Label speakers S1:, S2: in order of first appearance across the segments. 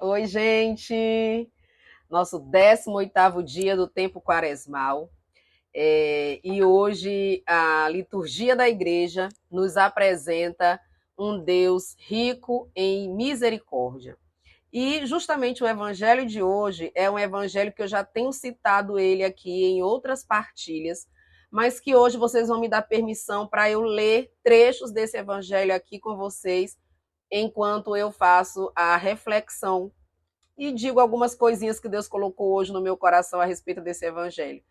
S1: Oi, gente! Nosso 18º dia do tempo quaresmal. E hoje a liturgia da igreja nos apresenta um Deus rico em misericórdia. E justamente o evangelho de hoje é um evangelho que eu já tenho citado ele aqui em outras partilhas, mas que hoje vocês vão me dar permissão para eu ler trechos desse evangelho aqui com vocês, enquanto eu faço a reflexão e digo algumas coisinhas que Deus colocou hoje no meu coração a respeito desse evangelho.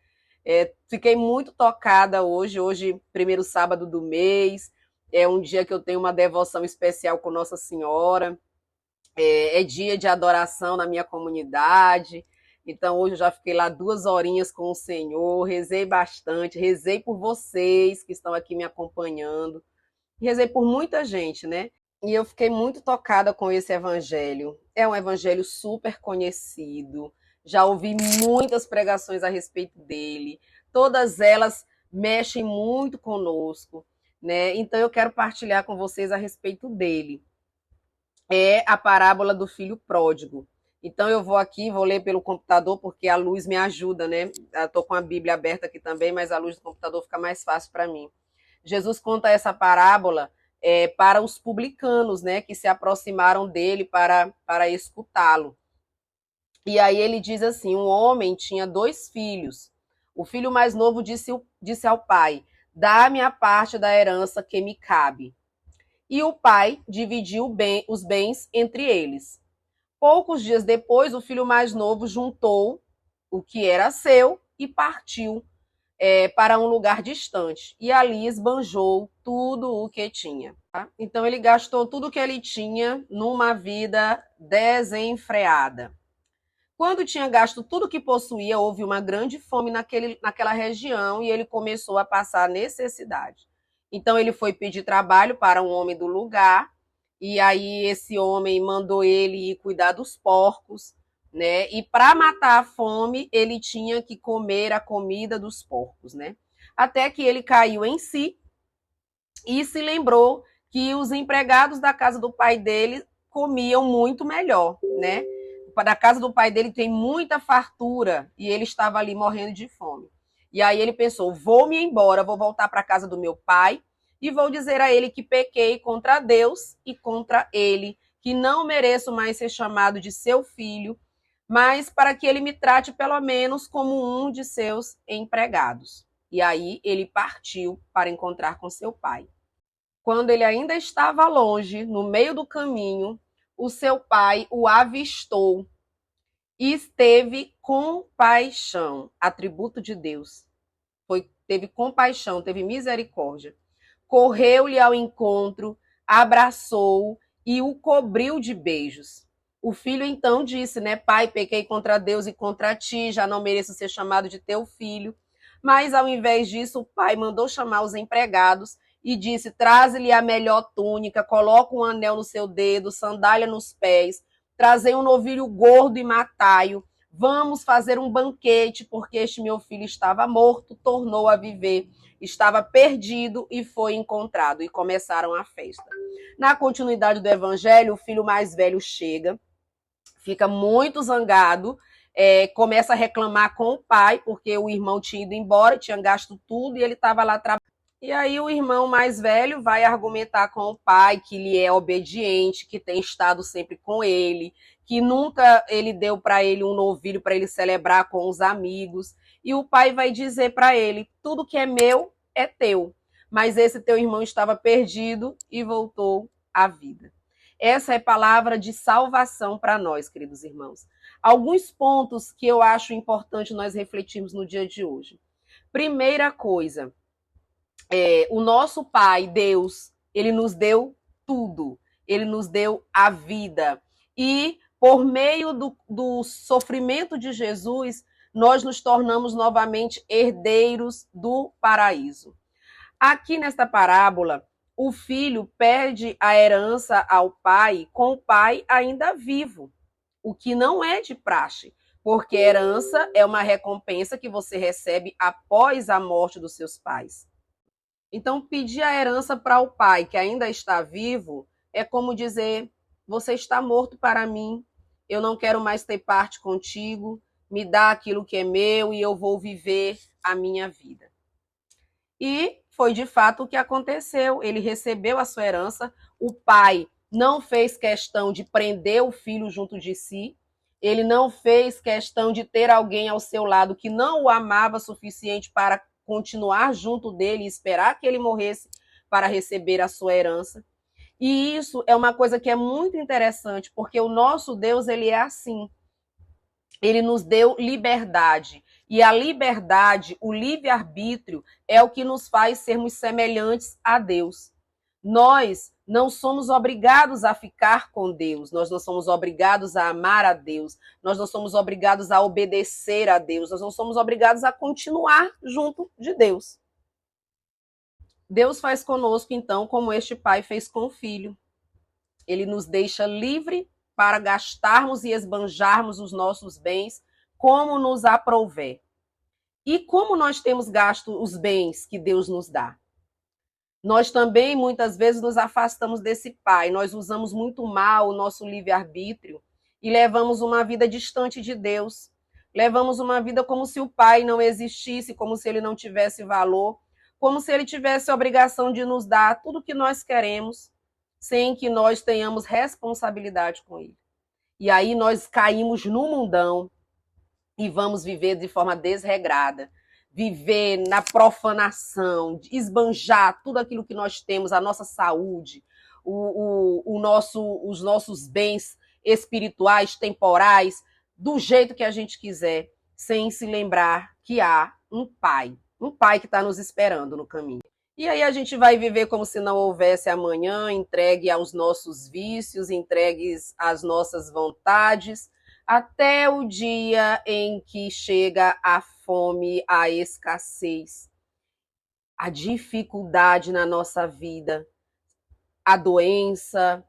S1: Fiquei muito tocada hoje, primeiro sábado do mês, é um dia que eu tenho uma devoção especial com Nossa Senhora, é dia de adoração na minha comunidade, então hoje eu já fiquei lá 2 horinhas com o Senhor, rezei bastante, rezei por vocês que estão aqui me acompanhando, rezei por muita gente, né? E eu fiquei muito tocada com esse evangelho. É um evangelho super conhecido. Já ouvi muitas pregações a respeito dele. Todas elas mexem muito conosco, né? Então eu quero partilhar com vocês a respeito dele. É a parábola do filho pródigo. Então eu vou aqui, vou ler pelo computador porque a luz me ajuda, né? Eu tô com a Bíblia aberta aqui também, mas a luz do computador fica mais fácil para mim. Jesus conta essa parábola para os publicanos, né, que se aproximaram dele para escutá-lo. E aí ele diz assim: um homem tinha 2 filhos. O filho mais novo disse ao pai: dá-me a parte da herança que me cabe. E o pai dividiu os bens entre eles. Poucos dias depois, o filho mais novo juntou o que era seu e partiu para um lugar distante. E ali esbanjou tudo o que tinha. Tá? Então ele gastou tudo o que ele tinha numa vida desenfreada. Quando tinha gasto tudo que possuía, houve uma grande fome naquela região e ele começou a passar necessidade. Então ele foi pedir trabalho para um homem do lugar, e aí esse homem mandou ele ir cuidar dos porcos, né? E para matar a fome, ele tinha que comer a comida dos porcos, né? Até que ele caiu em si e se lembrou que os empregados da casa do pai dele comiam muito melhor, né? Da casa do pai dele tem muita fartura e ele estava ali morrendo de fome. E aí ele pensou: vou me embora, vou voltar para a casa do meu pai e vou dizer a ele que pequei contra Deus e contra ele, que não mereço mais ser chamado de seu filho, mas para que ele me trate pelo menos como um de seus empregados. E aí ele partiu para encontrar com seu pai. Quando ele ainda estava longe, no meio do caminho, o seu pai o avistou e teve compaixão, atributo de Deus. Teve compaixão, teve misericórdia. Correu-lhe ao encontro, abraçou e o cobriu de beijos. O filho então disse, né, pai, pequei contra Deus e contra ti, já não mereço ser chamado de teu filho. Mas ao invés disso, o pai mandou chamar os empregados e disse: traze-lhe a melhor túnica, coloca um anel no seu dedo, sandália nos pés, trazei um novilho gordo e matai-o. Vamos fazer um banquete, porque este meu filho estava morto, tornou a viver, estava perdido e foi encontrado. E começaram a festa. Na continuidade do evangelho, o filho mais velho chega, fica muito zangado, começa a reclamar com o pai, porque o irmão tinha ido embora, tinha gasto tudo e ele estava lá trabalhando. E aí o irmão mais velho vai argumentar com o pai que ele é obediente, que tem estado sempre com ele, que nunca ele deu para ele um novilho para ele celebrar com os amigos. E o pai vai dizer para ele: tudo que é meu é teu, mas esse teu irmão estava perdido e voltou à vida. Essa é palavra de salvação para nós, queridos irmãos. Alguns pontos que eu acho importante nós refletirmos no dia de hoje. Primeira coisa, o nosso Pai, Deus, ele nos deu tudo. Ele nos deu a vida. E por meio do sofrimento de Jesus, nós nos tornamos novamente herdeiros do paraíso. Aqui nesta parábola, o filho perde a herança ao pai com o pai ainda vivo, o que não é de praxe, porque herança é uma recompensa que você recebe após a morte dos seus pais. Então, pedir a herança para o pai que ainda está vivo é como dizer: você está morto para mim, eu não quero mais ter parte contigo, me dá aquilo que é meu e eu vou viver a minha vida. E foi de fato o que aconteceu. Ele recebeu a sua herança, o pai não fez questão de prender o filho junto de si, ele não fez questão de ter alguém ao seu lado que não o amava suficiente para continuar junto dele e esperar que ele morresse para receber a sua herança. E isso é uma coisa que é muito interessante, porque o nosso Deus, ele é assim. Ele nos deu liberdade. E a liberdade, o livre-arbítrio, é o que nos faz sermos semelhantes a Deus. Nós não somos obrigados a ficar com Deus, nós não somos obrigados a amar a Deus, nós não somos obrigados a obedecer a Deus, nós não somos obrigados a continuar junto de Deus. Deus faz conosco, então, como este pai fez com o filho. Ele nos deixa livre para gastarmos e esbanjarmos os nossos bens como nos aprouver. E como nós temos gasto os bens que Deus nos dá? Nós também, muitas vezes, nos afastamos desse pai. Nós usamos muito mal o nosso livre-arbítrio e levamos uma vida distante de Deus. Levamos uma vida como se o pai não existisse, como se ele não tivesse valor, como se ele tivesse a obrigação de nos dar tudo o que nós queremos, sem que nós tenhamos responsabilidade com ele. E aí nós caímos no mundão e vamos viver de forma desregrada, viver na profanação, esbanjar tudo aquilo que nós temos, a nossa saúde, os nossos bens espirituais, temporais, do jeito que a gente quiser, sem se lembrar que há um pai que está nos esperando no caminho. E aí a gente vai viver como se não houvesse amanhã, entregue aos nossos vícios, entregues às nossas vontades, até o dia em que chega a fome, a escassez, a dificuldade na nossa vida, a doença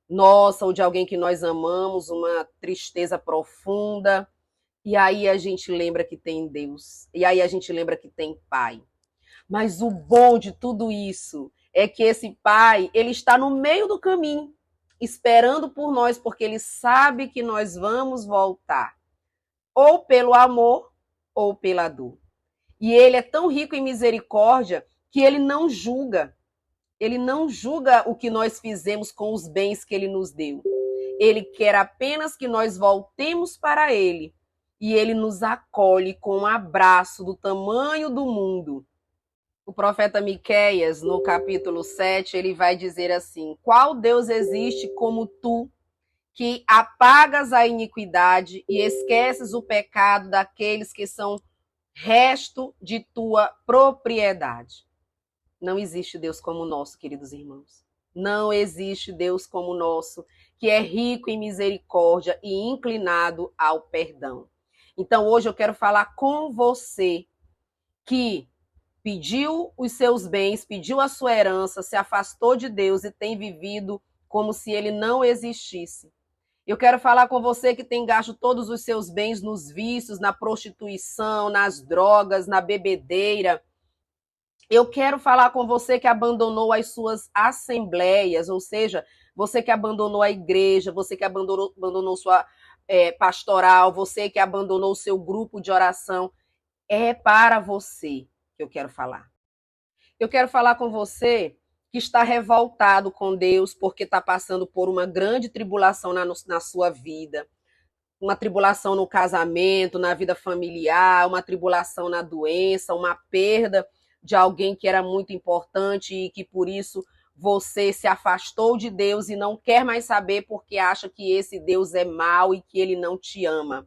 S1: nossa ou de alguém que nós amamos, uma tristeza profunda. E aí a gente lembra que tem Deus. E aí a gente lembra que tem Pai. Mas o bom de tudo isso é que esse Pai, ele está no meio do caminho, esperando por nós, porque ele sabe que nós vamos voltar, ou pelo amor, ou pela dor. E ele é tão rico em misericórdia que ele não julga. Ele não julga o que nós fizemos com os bens que ele nos deu. Ele quer apenas que nós voltemos para ele. E ele nos acolhe com um abraço do tamanho do mundo. O profeta Miqueias, no capítulo 7, ele vai dizer assim: qual Deus existe como tu, que apagas a iniquidade e esqueces o pecado daqueles que são resto de tua propriedade? Não existe Deus como o nosso, queridos irmãos. Não existe Deus como o nosso, que é rico em misericórdia e inclinado ao perdão. Então, hoje eu quero falar com você que pediu os seus bens, pediu a sua herança, se afastou de Deus e tem vivido como se ele não existisse. Eu quero falar com você que tem gasto todos os seus bens nos vícios, na prostituição, nas drogas, na bebedeira. Eu quero falar com você que abandonou as suas assembleias, ou seja, você que abandonou a igreja, você que abandonou sua pastoral, você que abandonou o seu grupo de oração. É para você que eu quero falar. Eu quero falar com você que está revoltado com Deus porque está passando por uma grande tribulação na sua vida. Uma tribulação no casamento, na vida familiar, uma tribulação na doença, uma perda de alguém que era muito importante e que por isso você se afastou de Deus e não quer mais saber porque acha que esse Deus é mau e que ele não te ama.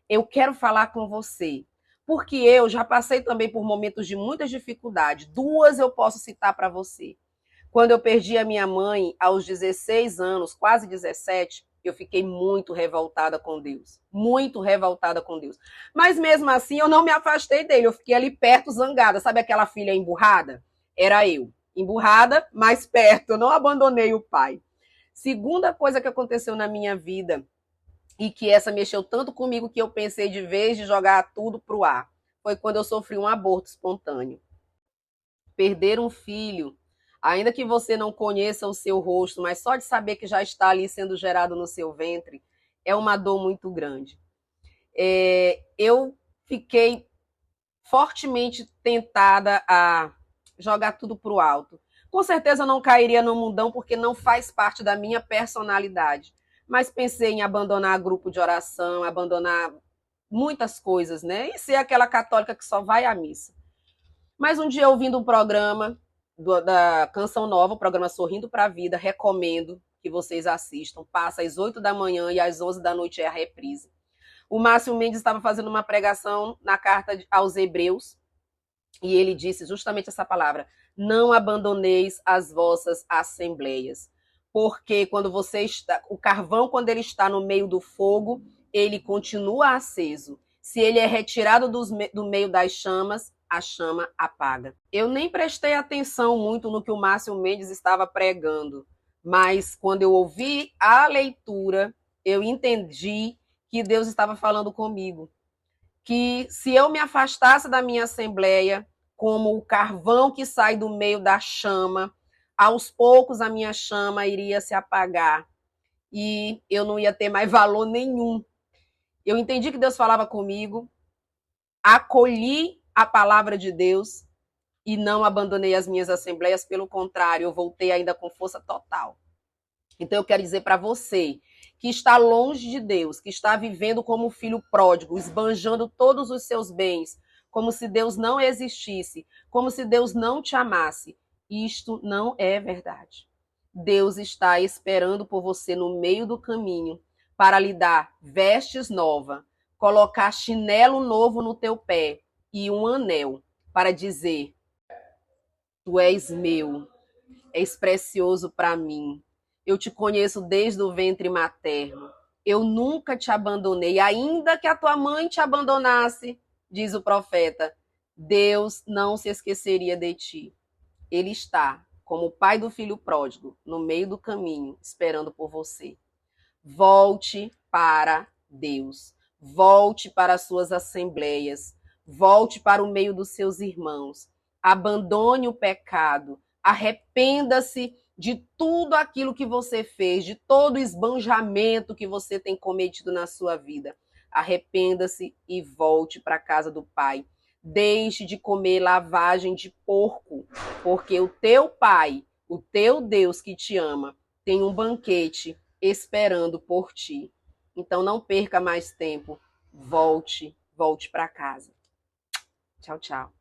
S1: Eu quero falar com você, porque eu já passei também por momentos de muitas dificuldades. Duas eu posso citar para você. Quando eu perdi a minha mãe aos 16 anos, quase 17, eu fiquei muito revoltada com Deus. Muito revoltada com Deus. Mas mesmo assim, eu não me afastei dele. Eu fiquei ali perto, zangada. Sabe aquela filha emburrada? Era eu. Emburrada, mas perto. Eu não abandonei o pai. Segunda coisa que aconteceu na minha vida, e que essa mexeu tanto comigo que eu pensei de vez de jogar tudo pro ar, foi quando eu sofri um aborto espontâneo. Perder um filho, ainda que você não conheça o seu rosto, mas só de saber que já está ali sendo gerado no seu ventre, é uma dor muito grande. Eu fiquei fortemente tentada a jogar tudo para o alto. Com certeza eu não cairia no mundão porque não faz parte da minha personalidade. Mas pensei em abandonar grupo de oração, abandonar muitas coisas, né? E ser aquela católica que só vai à missa. Mas um dia ouvindo um programa da Canção Nova, o programa Sorrindo para a Vida, recomendo que vocês assistam. Passa às 8 da manhã e às 11 da noite é a reprise. O Márcio Mendes estava fazendo uma pregação na carta aos Hebreus e ele disse justamente essa palavra: não abandoneis as vossas assembleias. Porque quando você está, o carvão, quando ele está no meio do fogo, ele continua aceso. Se ele é retirado do meio das chamas, a chama apaga. Eu nem prestei atenção muito no que o Márcio Mendes estava pregando, mas quando eu ouvi a leitura, eu entendi que Deus estava falando comigo. Que se eu me afastasse da minha assembleia, como o carvão que sai do meio da chama, aos poucos a minha chama iria se apagar e eu não ia ter mais valor nenhum. Eu entendi que Deus falava comigo, acolhi a palavra de Deus e não abandonei as minhas assembleias, pelo contrário, eu voltei ainda com força total. Então eu quero dizer para você que está longe de Deus, que está vivendo como um filho pródigo, esbanjando todos os seus bens, como se Deus não existisse, como se Deus não te amasse. Isto não é verdade. Deus está esperando por você no meio do caminho para lhe dar vestes novas, colocar chinelo novo no teu pé e um anel para dizer: tu és meu, és precioso para mim. Eu te conheço desde o ventre materno. Eu nunca te abandonei, ainda que a tua mãe te abandonasse, diz o profeta. Deus não se esqueceria de ti. Ele está, como o pai do filho pródigo, no meio do caminho, esperando por você. Volte para Deus. Volte para as suas assembleias. Volte para o meio dos seus irmãos. Abandone o pecado. Arrependa-se de tudo aquilo que você fez, de todo o esbanjamento que você tem cometido na sua vida. Arrependa-se e volte para a casa do Pai. Deixe de comer lavagem de porco, porque o teu Pai, o teu Deus que te ama, tem um banquete esperando por ti. Então não perca mais tempo. Volte para casa. Tchau, tchau.